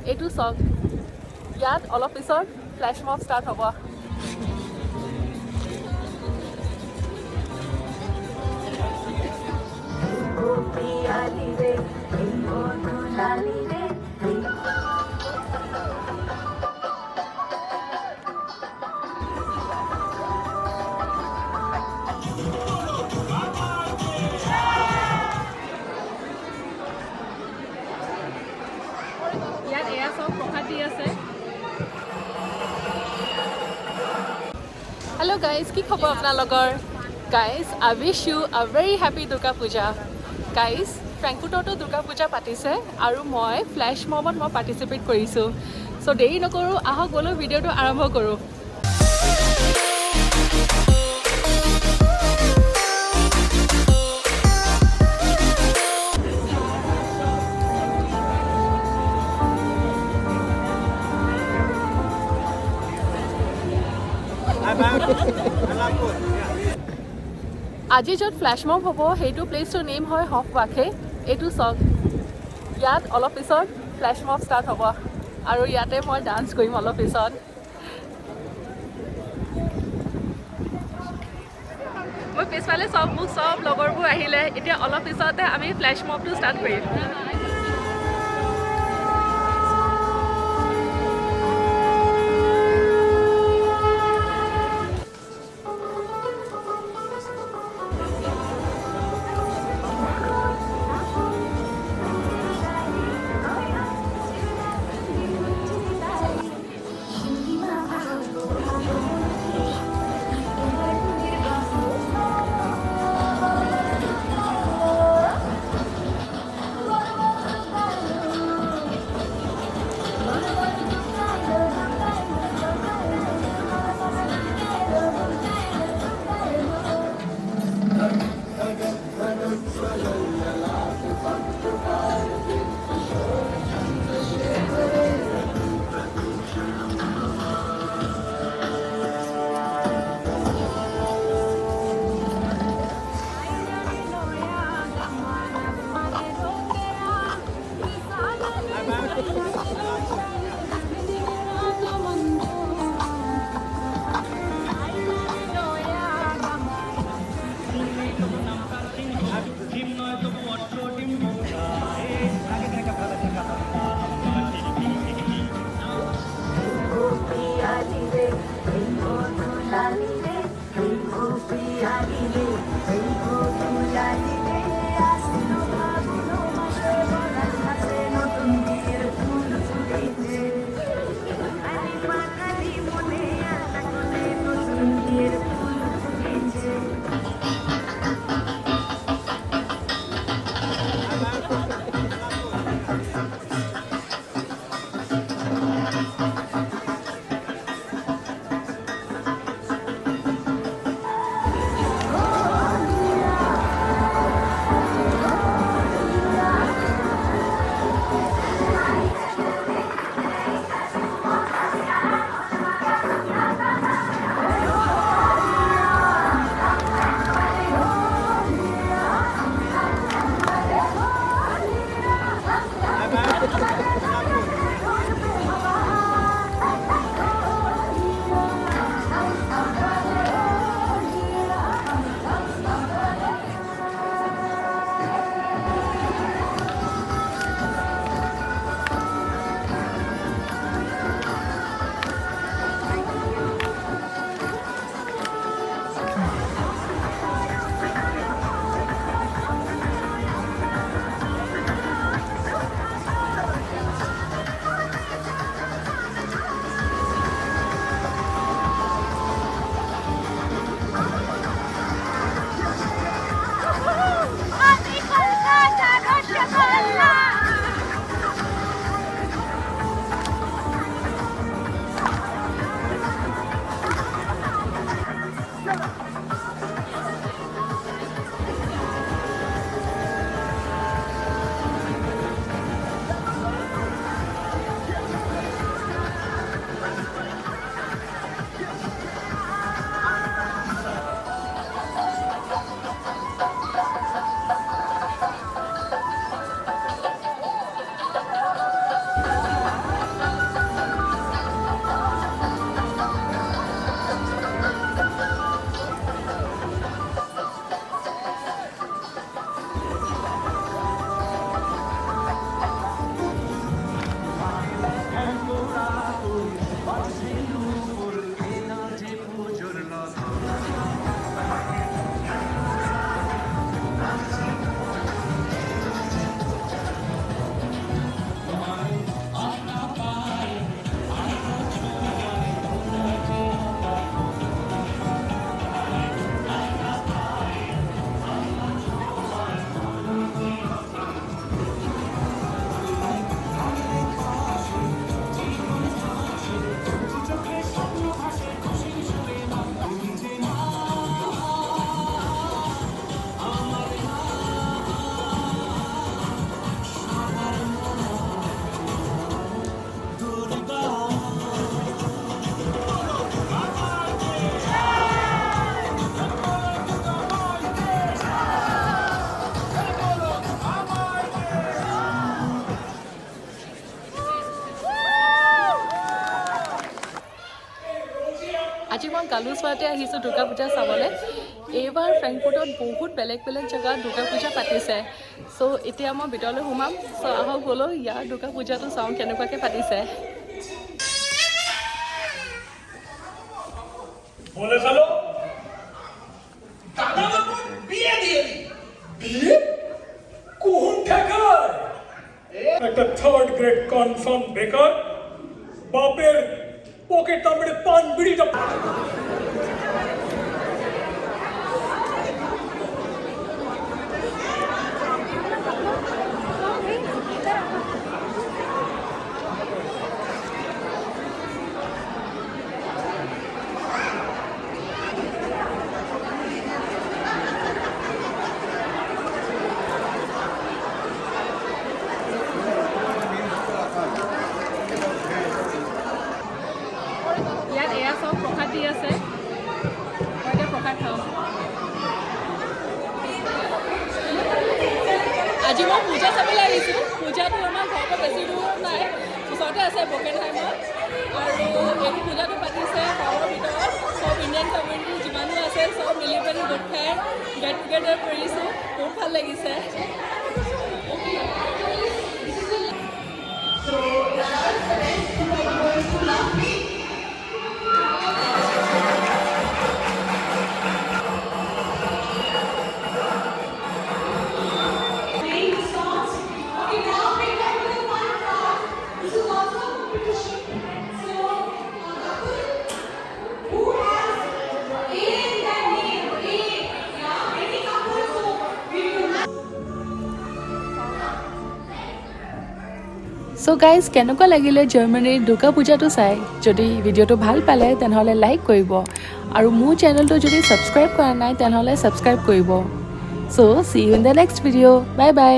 এইটো চাওক ইয়াত অলপ পিছত ফ্লেশ মব ষ্টাৰ্ট হ'ব ইয়াত এয়া চব প্ৰসাদ দি আছে হেল্ল' গাইজ কি খবৰ আপোনালোকৰ guys I wish you a very happy Durga Puja guys ফ্ৰেংকফুৰ্টতো দুৰ্গা পূজা পাতিছে আৰু মই ফ্লেছ মবত মই পাৰ্টিচিপেট কৰিছোঁ চ' দেৰি নকৰোঁ আহক বোলো ভিডিঅ'টো আৰম্ভ কৰোঁ আজি য'ত ফ্লেছ মব হ'ব সেইটো প্লেচটোৰ নেম হয় হফৱাখে এইটো চাওক ইয়াত অলপ পিছত ফ্লেছ মব ষ্টাৰ্ট হ'ব আৰু ইয়াতে মই ডান্স কৰিম অলপ পিছত মই পিছফালে মোক চব লগৰবোৰ আহিলে এতিয়া অলপ পিছতে আমি ফ্লেছ মবটো ষ্টাৰ্ট কৰিম আজি মই গালুচোৱাতে আহিছোঁ দুৰ্গা পূজা চাবলৈ এইবাৰ ফ্ৰেংকফুৰ্টত বহুত বেলেগ বেলেগ জেগাত দুৰ্গা পূজা পাতিছে চ' এতিয়া মই ভিতৰলৈ সোমাম চ' আহক বোলো ইয়াৰ দুৰ্গা পূজাটো চাওঁ কেনেকুৱাকৈ পাতিছে বলে চলো দাদা বাবু বিয়ে দিয়ে বিয়ে কোন ঠেকায় একটা থার্ড গ্রেড কনফার্ম বেকার বাপের পকেট নাম্বারে পান বিড়িটা ইয়াত এয়া চব প্ৰসাদ দি আছে মই এতিয়া প্ৰসাদ খাওঁ আজি মই পূজা চাবলৈ আহিছোঁ পূজাটো আমাৰ ঘৰৰ পৰা বেছি দূৰ নাই ওচৰতে আছে বকেনহাইমত আৰু এইটো পূজাটো পাতিছে ঘৰৰ ভিতৰত চব ইণ্ডিয়ান কমিউনিটি যিমানো আছে চব মিলি পেলি গোট খাই গেট টুগেডাৰ কৰিছোঁ বহুত ভাল লাগিছে চ' গাইজ কেনেকুৱা লাগিলে জাৰ্মানীৰ দুৰ্গা পূজাটো চাই যদি ভিডিঅ'টো ভাল পালে তেনেহ'লে লাইক কৰিব আৰু মোৰ চেনেলটো যদি ছাবস্ক্ৰাইব কৰা নাই তেনেহ'লে ছাবস্ক্ৰাইব কৰিব চ' C U in the next ভিডিঅ' বাই বাই